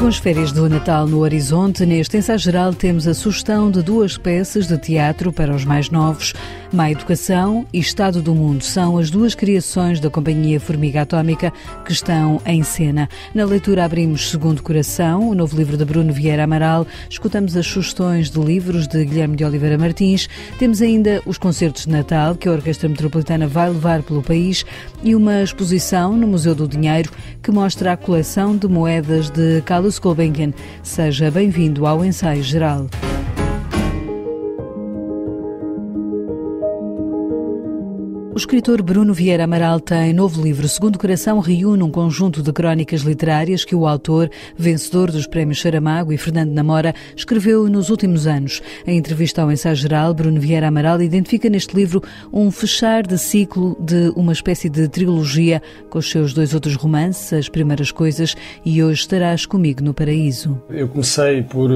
Com as férias do Natal no horizonte, neste ensaio geral temos a sugestão de 2 peças de teatro para os mais novos. Má Educação e Estado do Mundo são as 2 criações da Companhia Formiga Atómica que estão em cena. Na leitura abrimos Segundo Coração, o novo livro de Bruno Vieira Amaral. Escutamos as sugestões de livros de Guilherme de Oliveira Martins. Temos ainda os concertos de Natal que a Orquestra Metropolitana vai levar pelo país e uma exposição no Museu do Dinheiro que mostra a coleção de moedas de Carlos Gulbenkian. Seja bem-vindo ao ensaio geral. O escritor Bruno Vieira Amaral tem novo livro. Segundo Coração reúne um conjunto de crónicas literárias que o autor, vencedor dos prémios Saramago e Fernando Namora, escreveu nos últimos anos. Em entrevista ao ensaio geral, Bruno Vieira Amaral identifica neste livro um fechar de ciclo de uma espécie de trilogia com os seus 2 outros romances, As Primeiras Coisas e Hoje Estarás Comigo no Paraíso. Eu comecei por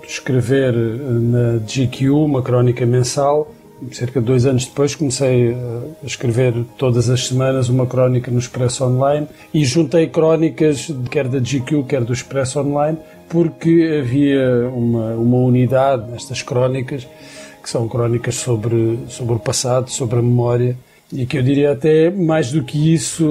escrever na GQ uma crónica mensal. Cerca de 2 anos depois comecei a escrever todas as semanas uma crónica no Expresso Online e juntei crónicas quer da GQ, quer do Expresso Online, porque havia uma unidade nestas crónicas, que são crónicas sobre o passado, sobre a memória, e que eu diria até mais do que isso,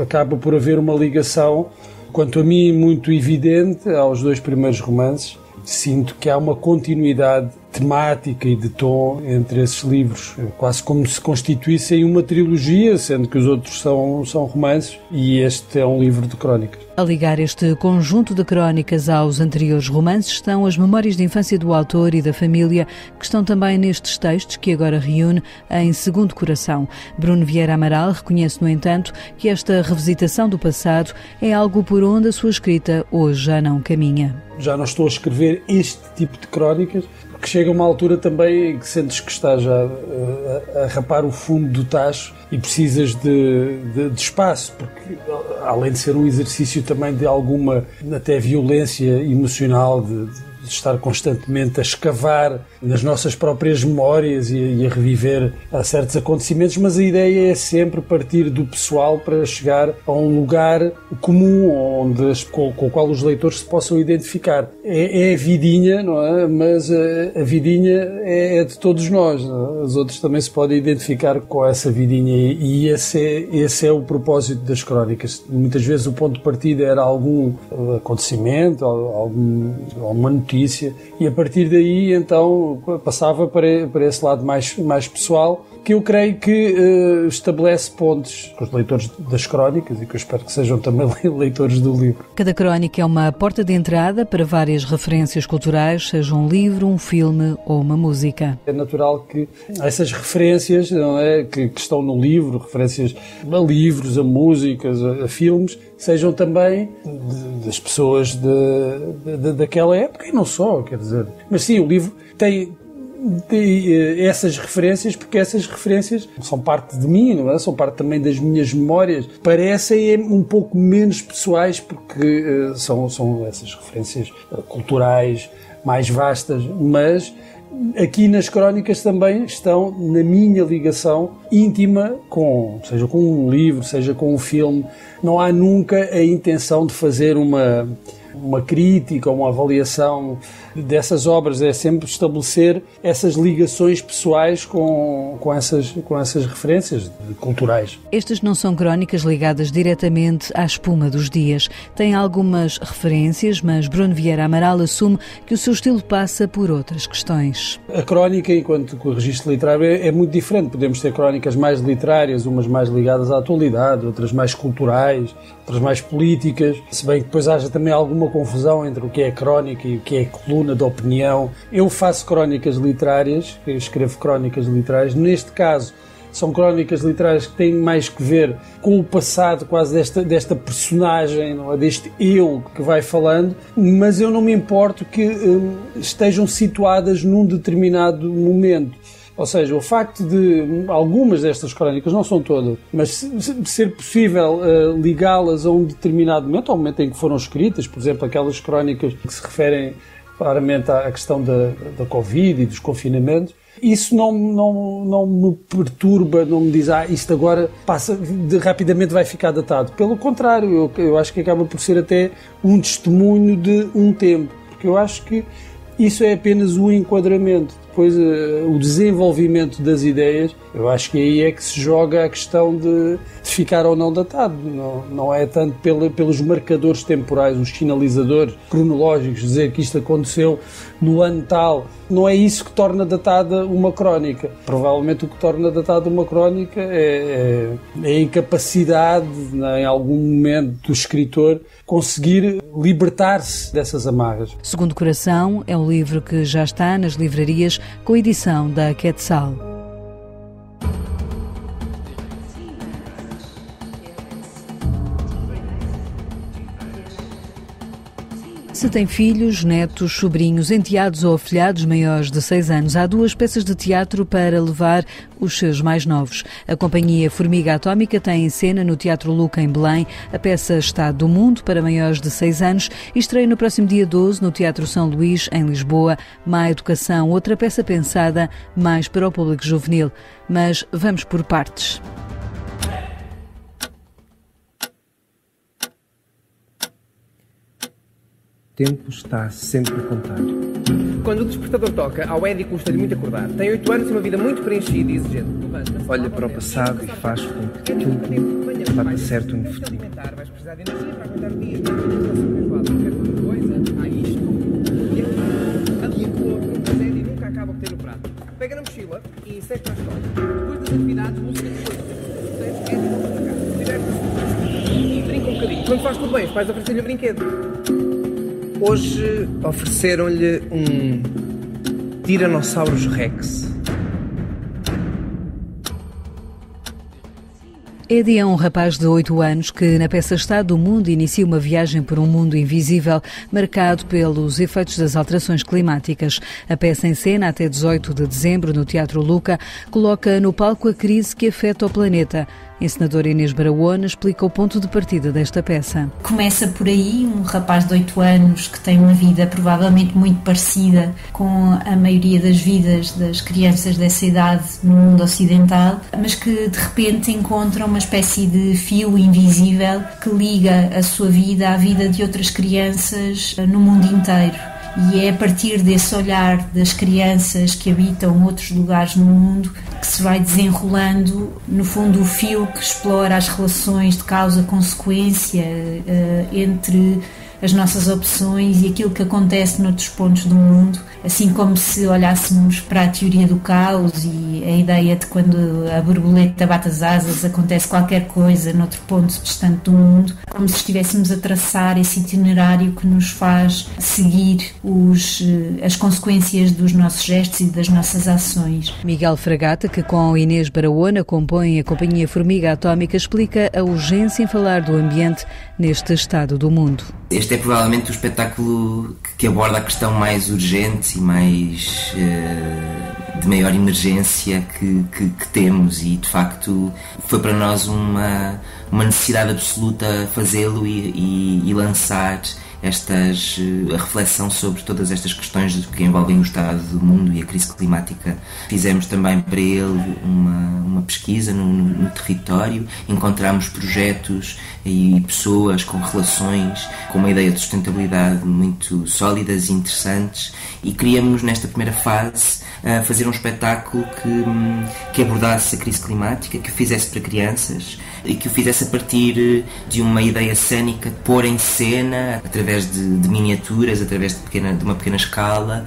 acaba por haver uma ligação, quanto a mim, muito evidente aos 2 primeiros romances. Sinto que há uma continuidade temática e de tom entre esses livros, quase como se constituíssem uma trilogia, sendo que os outros são romances e este é um livro de crónicas. A ligar este conjunto de crónicas aos anteriores romances estão as memórias de infância do autor e da família, que estão também nestes textos que agora reúne em Segundo Coração. Bruno Vieira Amaral reconhece, no entanto, que esta revisitação do passado é algo por onde a sua escrita hoje já não caminha. Já não estou a escrever este tipo de crónicas, porque chega uma altura também em que sentes que estás já a rapar o fundo do tacho e precisas de espaço, porque além de ser um exercício também de alguma até violência emocional, de estar constantemente a escavar nas nossas próprias memórias e a reviver a certos acontecimentos, mas a ideia é sempre partir do pessoal para chegar a um lugar comum com o qual os leitores se possam identificar. É a vidinha, não é? Mas a vidinha é de todos nós, não é? Os outros também se podem identificar com essa vidinha e esse é o propósito das crónicas. Muitas vezes o ponto de partida era algum acontecimento, alguma notícia, e a partir daí então passava para esse lado mais pessoal, que eu creio que estabelece pontos com os leitores das crónicas e que eu espero que sejam também leitores do livro. Cada crónica é uma porta de entrada para várias referências culturais, seja um livro, um filme ou uma música. É natural que essas referências, não é, que estão no livro, referências a livros, a músicas, a filmes, sejam também das pessoas daquela época e não só, quer dizer. Mas sim, o livro tem essas referências, porque essas referências são parte de mim, não é? São parte também das minhas memórias. Parecem um pouco menos pessoais, porque são essas referências culturais mais vastas, mas aqui nas crónicas também estão na minha ligação íntima seja com um livro, seja com um filme. Não há nunca a intenção de fazer uma crítica ou uma avaliação dessas obras, é sempre estabelecer essas ligações pessoais com essas referências culturais. Estas não são crónicas ligadas diretamente à espuma dos dias. Tem algumas referências, mas Bruno Vieira Amaral assume que o seu estilo passa por outras questões. A crónica, enquanto que o registro literário é muito diferente. Podemos ter crónicas mais literárias, umas mais ligadas à atualidade, outras mais culturais, outras mais políticas, se bem que depois haja também alguma confusão entre o que é crónica e o que é coluna de opinião. Eu faço crónicas literárias, escrevo crónicas literárias, neste caso são crónicas literárias que têm mais que ver com o passado quase desta personagem, não é? Deste eu que vai falando, mas eu não me importo que estejam situadas num determinado momento. Ou seja, o facto de algumas destas crónicas, não são todas, mas ser possível ligá-las a um determinado momento, ao momento em que foram escritas, por exemplo, aquelas crónicas que se referem claramente à questão da Covid e dos confinamentos, Isso não me perturba, não me diz, isto agora rapidamente vai ficar datado. Pelo contrário, eu acho que acaba por ser até um testemunho de um tempo, porque eu acho que isso é apenas um enquadramento. Depois, o desenvolvimento das ideias, eu acho que aí é que se joga a questão de ficar ou não datado. Não é tanto pelos marcadores temporais, os sinalizadores cronológicos, dizer que isto aconteceu no ano tal. Não é isso que torna datada uma crónica. Provavelmente o que torna datada uma crónica é a incapacidade, em algum momento, do escritor conseguir libertar-se dessas amarras. Segundo Coração é um livro que já está nas livrarias, com edição da Quetzal. Se tem filhos, netos, sobrinhos, enteados ou afilhados maiores de 6 anos, há 2 peças de teatro para levar os seus mais novos. A companhia Formiga Atómica tem em cena no Teatro Luca, em Belém, a peça Estado do Mundo, para maiores de 6 anos, e estreia no próximo dia 12 no Teatro São Luís, em Lisboa, Má Educação, outra peça pensada mais para o público juvenil. Mas vamos por partes. O tempo está sempre a contar. Quando o despertador toca, ao Eddie custa-lhe muito acordar. Tem 8 anos e uma vida muito preenchida e exigente. Olha para o passado e faz com que tudo bata certo no futuro. Vais precisar de energia para aguentar o dia. Há isto e aquilo outro. Mas Eddie nunca acaba de ter o prato. Pega na mochila e segue para a escola. Depois das atividades, música de coisa. Eddie volta para casa. Diverte-se e brinca um bocadinho. Quando faz tudo bem, os pais oferecem-lhe o brinquedo. Hoje ofereceram-lhe um Tyrannosaurus Rex. Eddie é um rapaz de 8 anos que, na peça Estado do Mundo, inicia uma viagem por um mundo invisível, marcado pelos efeitos das alterações climáticas. A peça em cena, até 18 de dezembro, no Teatro Luca, coloca no palco a crise que afeta o planeta. A encenadora Inês Barahona explica o ponto de partida desta peça. Começa por aí, um rapaz de 8 anos que tem uma vida provavelmente muito parecida com a maioria das vidas das crianças dessa idade no mundo ocidental, mas que de repente encontra uma espécie de fio invisível que liga a sua vida à vida de outras crianças no mundo inteiro. E é a partir desse olhar das crianças que habitam outros lugares no mundo que se vai desenrolando, no fundo, o fio que explora as relações de causa-consequência entre as nossas opções e aquilo que acontece noutros pontos do mundo, assim como se olhássemos para a teoria do caos e a ideia de quando a borboleta bate as asas acontece qualquer coisa noutro ponto distante do mundo, como se estivéssemos a traçar esse itinerário que nos faz seguir as consequências dos nossos gestos e das nossas ações. Miguel Fragata, que com Inês Barahona compõe a companhia Formiga Atómica, explica a urgência em falar do ambiente neste estado do mundo. Este é provavelmente o espetáculo que aborda a questão mais urgente e mais de maior emergência que temos, e de facto foi para nós uma necessidade absoluta fazê-lo e lançar a reflexão sobre todas estas questões que envolvem o estado do mundo e a crise climática. Fizemos também para ele uma pesquisa no território, encontramos projetos e pessoas com relações, com uma ideia de sustentabilidade muito sólidas e interessantes, e queríamos nesta primeira fase fazer um espetáculo que abordasse a crise climática, que o fizesse para crianças e que o fizesse a partir de uma ideia cênica, de pôr em cena, através de miniaturas, através de uma pequena escala,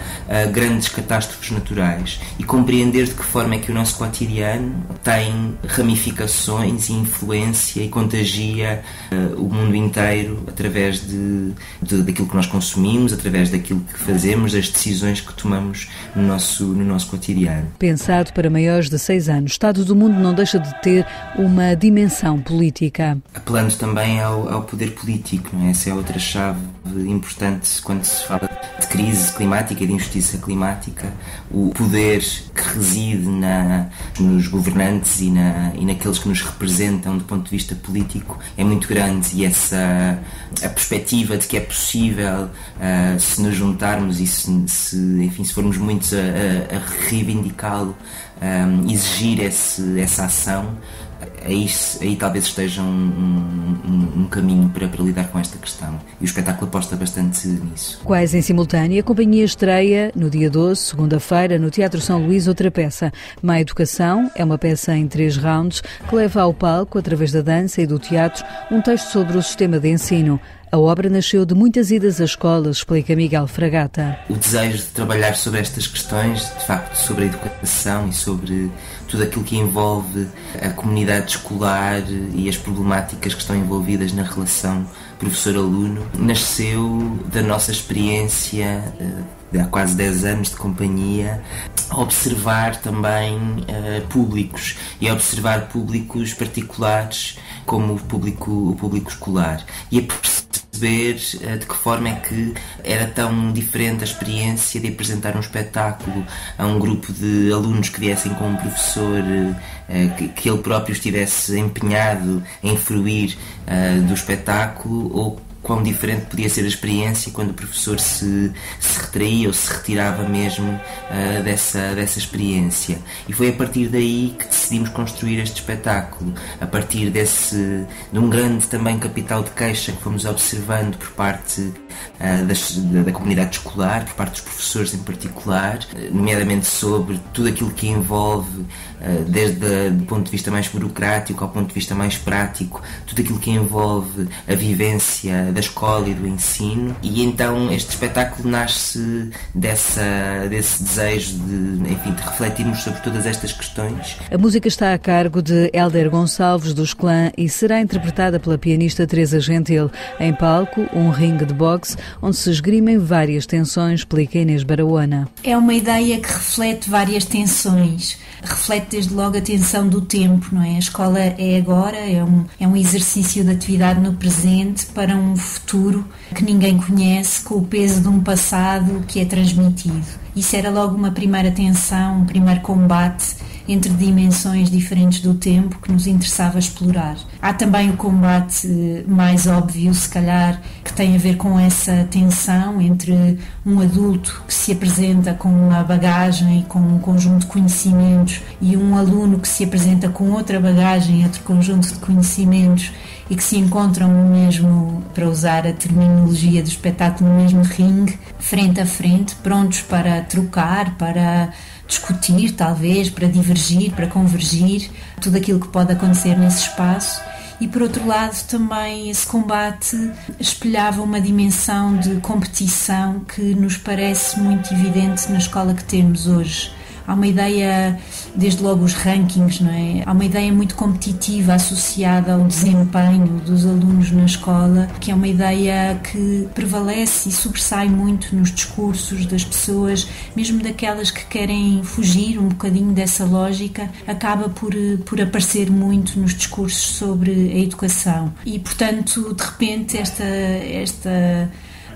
grandes catástrofes naturais, e compreender de que forma é que o nosso cotidiano tem ramificações e influência e contagia o mundo inteiro através daquilo que nós consumimos, através daquilo que fazemos, das decisões que tomamos no nosso cotidiano. Pensado para maiores de 6 anos, o Estado do Mundo não deixa de ter uma dimensão política. Apelando também ao poder político, não é? Essa é outra chave importante quando se fala de crise climática e de injustiça climática. O poder que reside nos governantes e naqueles que nos representam do ponto de vista político é muito grande, e a perspectiva de que é possível, se nos juntarmos e se formos muitos a reivindicá-lo, exigir essa ação, aí talvez esteja um caminho para lidar com esta questão. E o espetáculo aposta bastante nisso. Quase em simultâneo, a companhia estreia, no dia 12, segunda-feira, no Teatro São Luís, outra peça. Má Educação é uma peça em 3 rounds que leva ao palco, através da dança e do teatro, um texto sobre o sistema de ensino. A obra nasceu de muitas idas às escolas, explica Miguel Fragata. O desejo de trabalhar sobre estas questões, de facto, sobre a educação e sobre tudo aquilo que envolve a comunidade escolar e as problemáticas que estão envolvidas na relação professor-aluno, nasceu da nossa experiência de há quase 10 anos de companhia, a observar também públicos e a observar públicos particulares como o público escolar e a perceber de que forma é que era tão diferente a experiência de apresentar um espetáculo a um grupo de alunos que viessem com um professor que ele próprio estivesse empenhado em fruir do espetáculo, ou quão diferente podia ser a experiência quando o professor se retraía ou se retirava mesmo dessa experiência. E foi a partir daí que decidimos construir este espetáculo, a partir de um grande também capital de queixa que fomos observando por parte da comunidade escolar, por parte dos professores em particular, nomeadamente sobre tudo aquilo que envolve, desde o ponto de vista mais burocrático ao ponto de vista mais prático, tudo aquilo que envolve a vivência da escola e do ensino. E então este espetáculo nasce desse desejo de refletirmos sobre todas estas questões. A música está a cargo de Hélder Gonçalves, dos Clã, e será interpretada pela pianista Teresa Gentil. Em palco, um ringue de boxe onde se esgrimem várias tensões, explica Inês Barahona. É uma ideia que reflete várias tensões. Reflete desde logo a tensão do tempo, não é? A escola é agora, é um exercício de atividade no presente para um futuro que ninguém conhece, com o peso de um passado que é transmitido. Isso era logo uma primeira tensão, um primeiro combate entre dimensões diferentes do tempo que nos interessava explorar. Há também o combate mais óbvio, se calhar, que tem a ver com essa tensão entre um adulto que se apresenta com uma bagagem e com um conjunto de conhecimentos e um aluno que se apresenta com outra bagagem e outro conjunto de conhecimentos e que se encontram no mesmo, para usar a terminologia do espetáculo, no mesmo ringue, frente a frente, prontos para trocar, para discutir, talvez, para divergir, para convergir, tudo aquilo que pode acontecer nesse espaço. E, por outro lado, também esse combate espelhava uma dimensão de competição que nos parece muito evidente na escola que temos hoje. Há uma ideia, desde logo os rankings, não é? Há uma ideia muito competitiva associada ao desempenho dos alunos na escola, que é uma ideia que prevalece e sobressai muito nos discursos das pessoas, mesmo daquelas que querem fugir um bocadinho dessa lógica, acaba por aparecer muito nos discursos sobre a educação. E, portanto, de repente, esta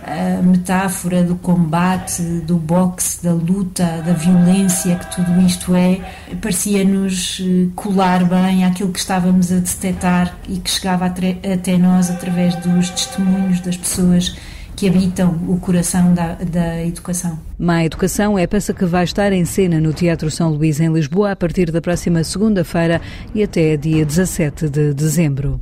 a metáfora do combate, do boxe, da luta, da violência, que tudo isto parecia-nos colar bem àquilo que estávamos a detectar e que chegava até nós através dos testemunhos das pessoas que habitam o coração da educação. Má Educação é a peça que vai estar em cena no Teatro São Luís, em Lisboa, a partir da próxima segunda-feira e até dia 17 de dezembro.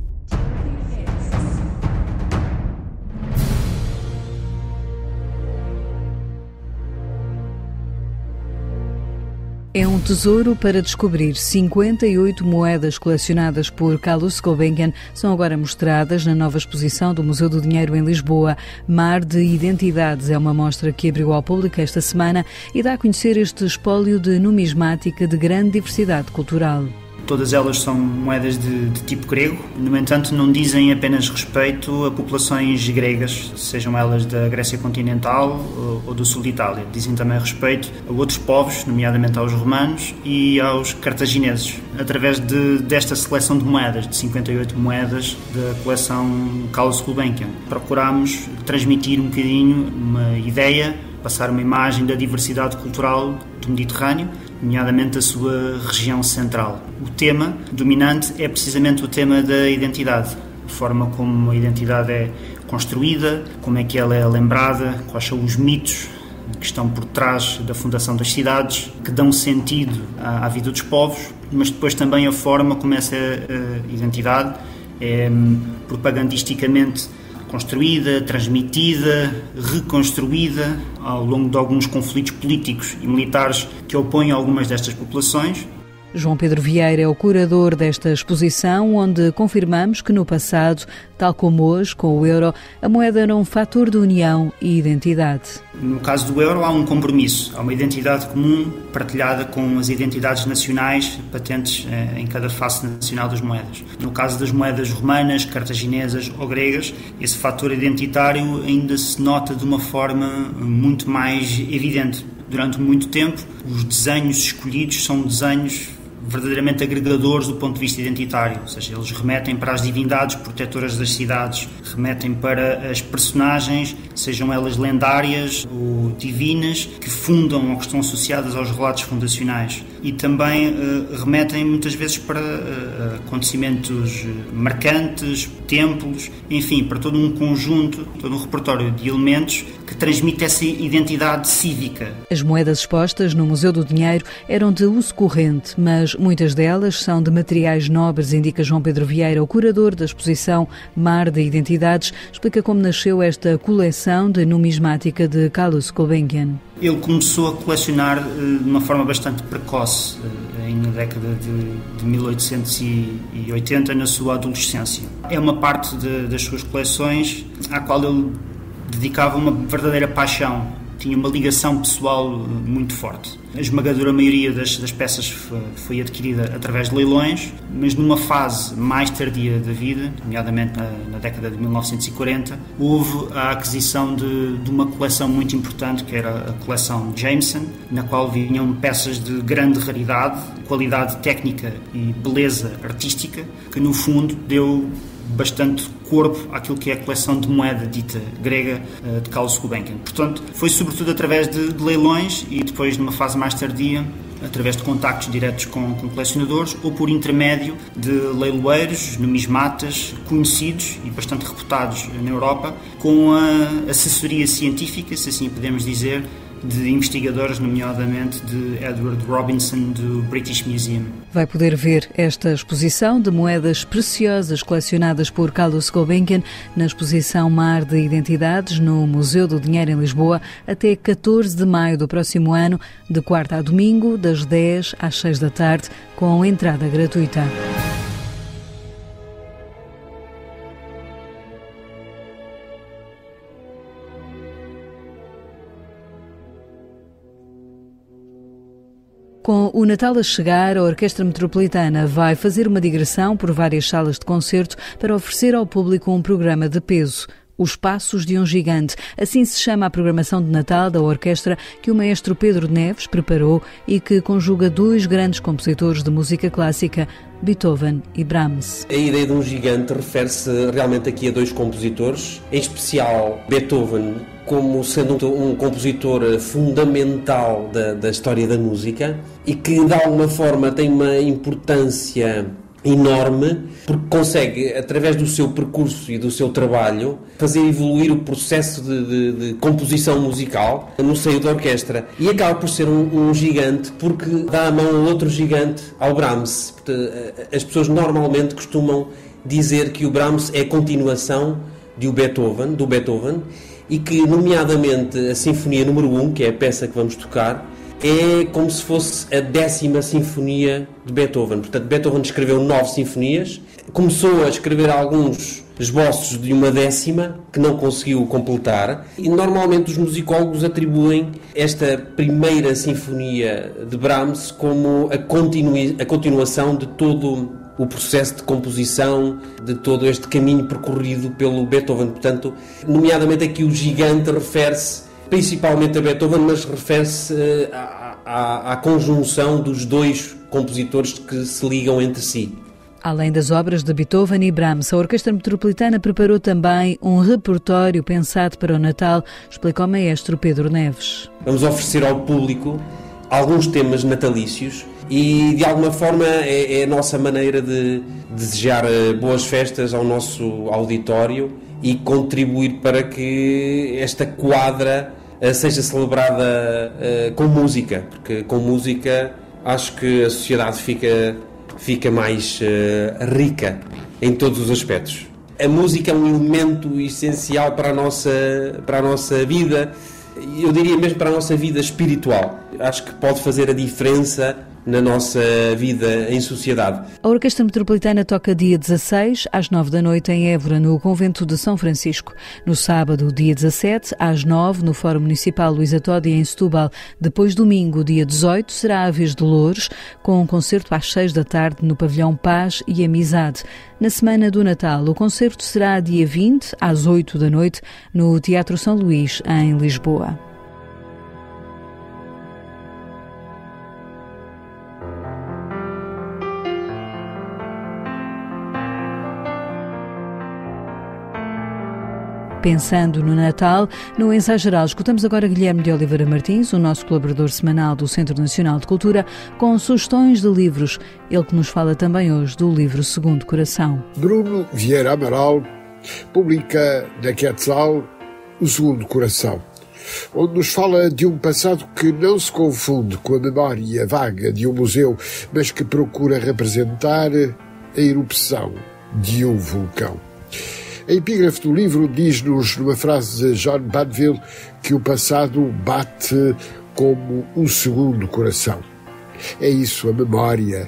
É um tesouro para descobrir. 58 moedas colecionadas por Carlos Gulbenkian são agora mostradas na nova exposição do Museu do Dinheiro em Lisboa. Mar de Identidades é uma mostra que abriu ao público esta semana e dá a conhecer este espólio de numismática de grande diversidade cultural. Todas elas são moedas de tipo grego, no entanto não dizem apenas respeito a populações gregas, sejam elas da Grécia continental ou do sul de Itália. Dizem também respeito a outros povos, nomeadamente aos romanos e aos cartagineses. Através desta seleção de moedas, de 58 moedas da coleção Carlos Gulbenkian, procurámos transmitir um bocadinho uma ideia, passar uma imagem da diversidade cultural do Mediterrâneo, nomeadamente da sua região central. O tema dominante é precisamente o tema da identidade, a forma como a identidade é construída, como é que ela é lembrada, quais são os mitos que estão por trás da fundação das cidades, que dão sentido à vida dos povos, mas depois também a forma como essa identidade é propagandisticamente construída, transmitida, reconstruída ao longo de alguns conflitos políticos e militares que opõem algumas destas populações. João Pedro Vieira é o curador desta exposição, onde confirmamos que no passado, tal como hoje, com o euro, a moeda era um fator de união e identidade. No caso do euro há um compromisso, há uma identidade comum partilhada com as identidades nacionais patentes em cada face nacional das moedas. No caso das moedas romanas, cartaginesas ou gregas, esse fator identitário ainda se nota de uma forma muito mais evidente. Durante muito tempo, os desenhos escolhidos são desenhos verdadeiramente agregadores do ponto de vista identitário, ou seja, eles remetem para as divindades protetoras das cidades, remetem para as personagens, sejam elas lendárias ou divinas, que fundam ou que estão associadas aos relatos fundacionais, e também remetem muitas vezes para acontecimentos marcantes, templos, enfim, para todo um conjunto, todo um repertório de elementos que transmite essa identidade cívica. As moedas expostas no Museu do Dinheiro eram de uso corrente, mas muitas delas são de materiais nobres, indica João Pedro Vieira, o curador da exposição Mar de Identidades, explica como nasceu esta coleção de numismática de Carlos Gulbenkian. Ele começou a colecionar de uma forma bastante precoce, na década de 1880, na sua adolescência. É uma parte das suas coleções à qual ele dedicava uma verdadeira paixão, tinha uma ligação pessoal muito forte. A esmagadora maioria das peças foi adquirida através de leilões, mas numa fase mais tardia da vida, nomeadamente na década de 1940, houve a aquisição de uma coleção muito importante, que era a coleção Jameson, na qual vinham peças de grande raridade, qualidade técnica e beleza artística, que no fundo deu bastante corpo àquilo que é a coleção de moeda dita grega de Carlos Gulbenkian. Portanto, foi sobretudo através de leilões e depois, numa fase mais tardia, através de contactos diretos com colecionadores ou por intermédio de leiloeiros, numismatas conhecidos e bastante reputados na Europa, com a assessoria científica, se assim podemos dizer, de investigadores, nomeadamente de Edward Robinson, do British Museum. Vai poder ver esta exposição de moedas preciosas colecionadas por Carlos Gulbenkian na exposição Mar de Identidades no Museu do Dinheiro em Lisboa até 14 de maio do próximo ano, de quarta a domingo, das 10 às 6 da tarde, com entrada gratuita. Com o Natal a chegar, a Orquestra Metropolitana vai fazer uma digressão por várias salas de concerto para oferecer ao público um programa de peso. Os Passos de um Gigante. Assim se chama a programação de Natal da orquestra que o maestro Pedro Neves preparou e que conjuga dois grandes compositores de música clássica, Beethoven e Brahms. A ideia de um gigante refere-se realmente aqui a dois compositores, em especial Beethoven, como sendo um compositor fundamental da história da música e que de alguma forma tem uma importância enorme, porque consegue, através do seu percurso e do seu trabalho, fazer evoluir o processo de composição musical no seio da orquestra. E acaba por ser um gigante, porque dá a mão a outro gigante, ao Brahms. As pessoas normalmente costumam dizer que o Brahms é a continuação do Beethoven, e que, nomeadamente, a Sinfonia número 1, que é a peça que vamos tocar, é como se fosse a 10ª Sinfonia de Beethoven. Portanto, Beethoven escreveu 9 sinfonias, começou a escrever alguns esboços de uma 10ª, que não conseguiu completar, e normalmente os musicólogos atribuem esta primeira Sinfonia de Brahms como a continuação de todo o processo de composição, de todo este caminho percorrido pelo Beethoven. Portanto, nomeadamente aqui o gigante refere-se principalmente a Beethoven, mas refere-se à conjunção dos dois compositores que se ligam entre si. Além das obras de Beethoven e Brahms, a Orquestra Metropolitana preparou também um repertório pensado para o Natal, explica o maestro Pedro Neves. Vamos oferecer ao público alguns temas natalícios e, de alguma forma, é a nossa maneira de desejar boas festas ao nosso auditório e contribuir para que esta quadra seja celebrada com música, porque com música acho que a sociedade fica mais rica em todos os aspectos. A música é um elemento essencial para a nossa vida, eu diria mesmo para a nossa vida espiritual. Acho que pode fazer a diferença na nossa vida em sociedade. A Orquestra Metropolitana toca dia 16, às 9 da noite, em Évora, no Convento de São Francisco. No sábado, dia 17, às 9, no Fórum Municipal Luísa Todi, em Setúbal. Depois, domingo, dia 18, será a vez de Loures, com um concerto às 6 da tarde no Pavilhão Paz e Amizade. Na semana do Natal, o concerto será dia 20, às 8 da noite, no Teatro São Luís, em Lisboa. Pensando no Natal, no Ensaio Geral, escutamos agora Guilherme de Oliveira Martins, o nosso colaborador semanal do Centro Nacional de Cultura, com sugestões de livros. Ele que nos fala também hoje do livro Segundo Coração. Bruno Vieira Amaral publica na Quetzal O Segundo Coração, onde nos fala de um passado que não se confunde com a memória vaga de um museu, mas que procura representar a erupção de um vulcão. A epígrafe do livro diz-nos, numa frase de John Banville, que o passado bate como um segundo coração. É isso, a memória.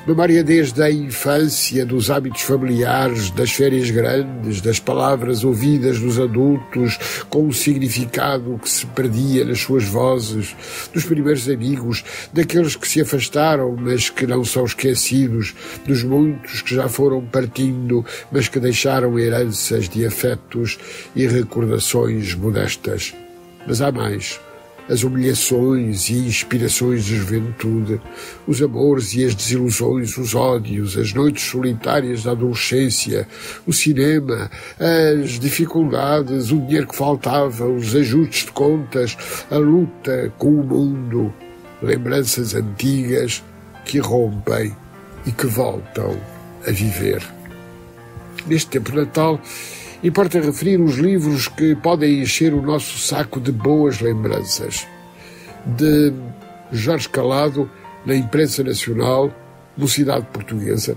Memória desde a infância, dos hábitos familiares, das férias grandes, das palavras ouvidas dos adultos, com o significado que se perdia nas suas vozes, dos primeiros amigos, daqueles que se afastaram, mas que não são esquecidos, dos muitos que já foram partindo, mas que deixaram heranças de afetos e recordações modestas. Mas há mais. As humilhações e inspirações da juventude, os amores e as desilusões, os ódios, as noites solitárias da adolescência, o cinema, as dificuldades, o dinheiro que faltava, os ajustes de contas, a luta com o mundo, lembranças antigas que rompem e que voltam a viver. Neste tempo de Natal, importa referir os livros que podem encher o nosso saco de boas lembranças. De Jorge Calado, na Imprensa Nacional, Mocidade Portuguesa,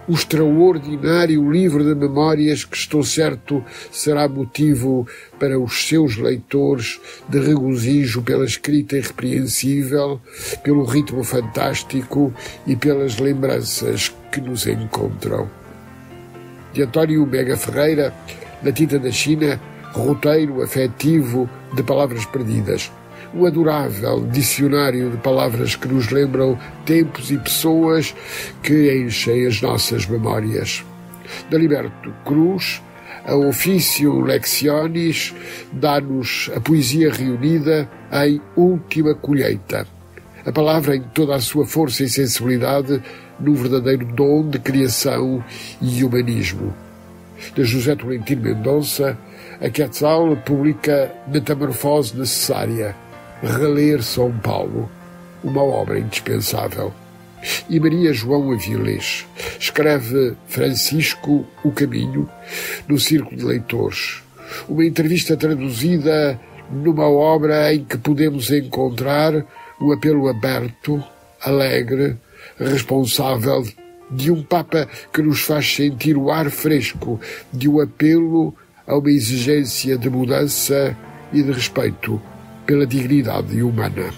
o extraordinário livro de memórias que, estou certo, será motivo para os seus leitores de regozijo pela escrita irrepreensível, pelo ritmo fantástico e pelas lembranças que nos encontram. De António Mega Ferreira, Na Tinta da China, roteiro afetivo de palavras perdidas. Um adorável dicionário de palavras que nos lembram tempos e pessoas que enchem as nossas memórias. De Alberto Cruz, a Officium Lectionis, dá-nos a poesia reunida em Última Colheita. A palavra em toda a sua força e sensibilidade, no verdadeiro dom de criação e humanismo. De José Tolentino Mendonça, a Quetzal publica Metamorfose Necessária, reler São Paulo, uma obra indispensável. E Maria João Avilés escreve Francisco, o Caminho, no Círculo de Leitores, uma entrevista traduzida numa obra em que podemos encontrar o apelo aberto, alegre, responsável de um Papa que nos faz sentir o ar fresco de um apelo a uma exigência de mudança e de respeito pela dignidade humana.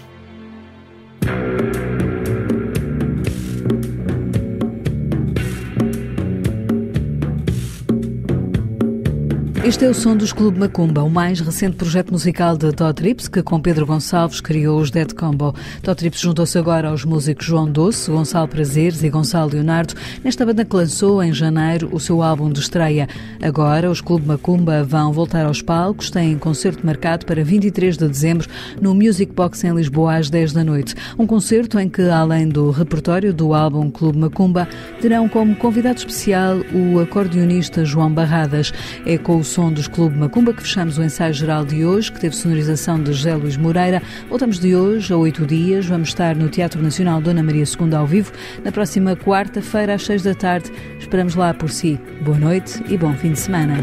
Este é o som dos Clube Macumba, o mais recente projeto musical de Tó Trips, que com Pedro Gonçalves criou os Dead Combo. Tó Trips juntou-se agora aos músicos João Doce, Gonçalo Prazeres e Gonçalo Leonardo, nesta banda que lançou em janeiro o seu álbum de estreia. Agora, os Clube Macumba vão voltar aos palcos, têm concerto marcado para 23 de dezembro no Music Box em Lisboa às 10 da noite. Um concerto em que, além do repertório do álbum Clube Macumba, terão como convidado especial o acordeonista João Barradas. É com o som dos Clube Macumba que fechamos o ensaio geral de hoje, que teve sonorização de José Luís Moreira. Voltamos de hoje a 8 dias. Vamos estar no Teatro Nacional Dona Maria II ao vivo, na próxima quarta-feira às 6 da tarde. Esperamos lá por si. Boa noite e bom fim de semana.